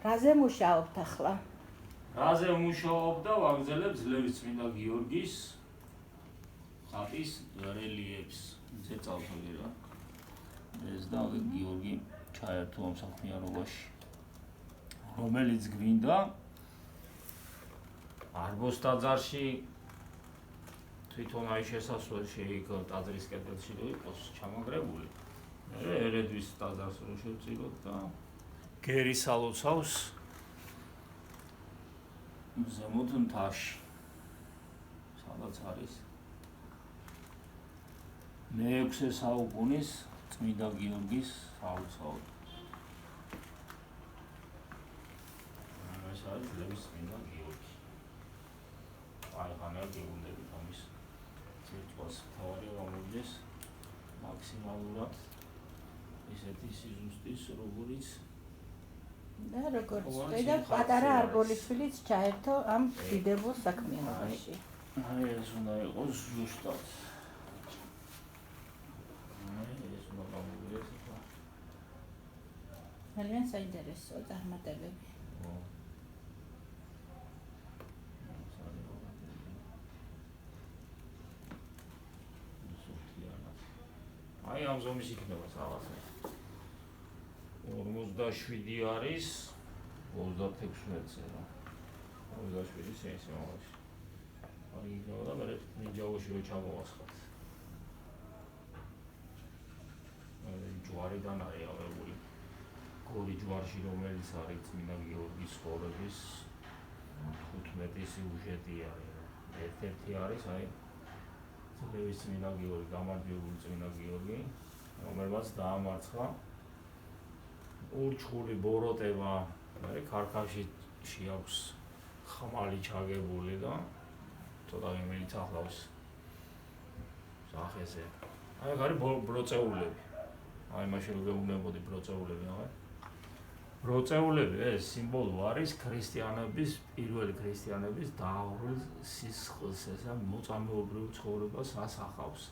რაზე მუშაობთ ახლა? რაზე მუშაობ და ვაგრძელებ ძლევის წმინდა გიორგის ხატის რელიეფს. ზეწავთი რა. ეს და გიორგი ჩაერთო ამ საქმიანობაში. რომელიც გვინდა არბოს ტაძარში თვითონ აი შესასვლელში იქ ტაძრის კედელში რო იყოს ჩამაგრებული. ერედვის ტაძარს რო შევწიროთ და გერის ალოცავს ზემოთ მთაში. სადაც არის მე-6 საუკუნის წმინდა გიორგის ალოცავ. ეს არის ძლევის წმინდა გიორგი. აი ხანერდი უნდებით ამის ცირკოს თავი გამოვიდეს მაქსიმალურად ისეთი სიზუსტის როგორიც და როგორც და პატარა არბოლიშვილიც ჩაერთო ამ დიდებულ საქმიანობაში. აი ეს უნდა იყოს ზუსტად. აი ეს უნდა გამოვიდეს ახლა. ძალიან საინტერესოა წარმატებები. აი ამ ზომის იქნება რაღაცა. 47 არის 36-ზე რა. 47 სენსიმალში. აი იქნება და მე ნიჯაოში რო ჩამოვასხათ. ჯვარიდან არის აღებული. გორი ჯვარში რომელიც არის წმინდა გიორგის ცხოვრების 15 სიუჟეტი არის. ერთ-ერთი არის აი ძლევის წმინდა გიორგი, გამარჯვებული წმინდა გიორგი, რომელმაც დაამარცხა ურჩხული ბოროტება, ქარქაშში აქვს ხმალი ჩაგებული და ცოტა რომელიც ახლავს სახეზე. აი აქ არის ბროწეულები. აი მაშინ რო გეუბნებოდი ბროწეულები, აი. ბროწეულები ეს სიმბოლო არის ქრისტიანების, პირველი ქრისტიანების დაავრილ სისხლს, ესა მოწამეობრივ ცხოვრებას ასახავს.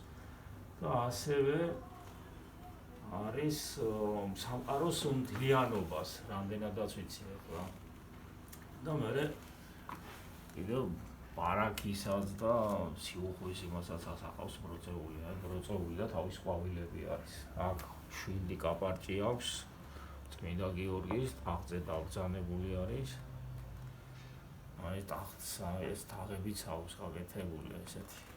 და ასევე არის სამყაროს მთლიანობას, რამდენადაც ვიცი ახლა. და მე კიდევ ბარაქისაც და სიუხვის იმასაც ასახავს ბროწეული, აი ბროწეული და თავის ყვავილები არის. აქ 7 კაპარჭი აქვს. წმინდა გიორგის თაღზე დაბრძანებული არის. აი ტახტს ეს თაღებიც აქვს გაკეთებული ესეთი.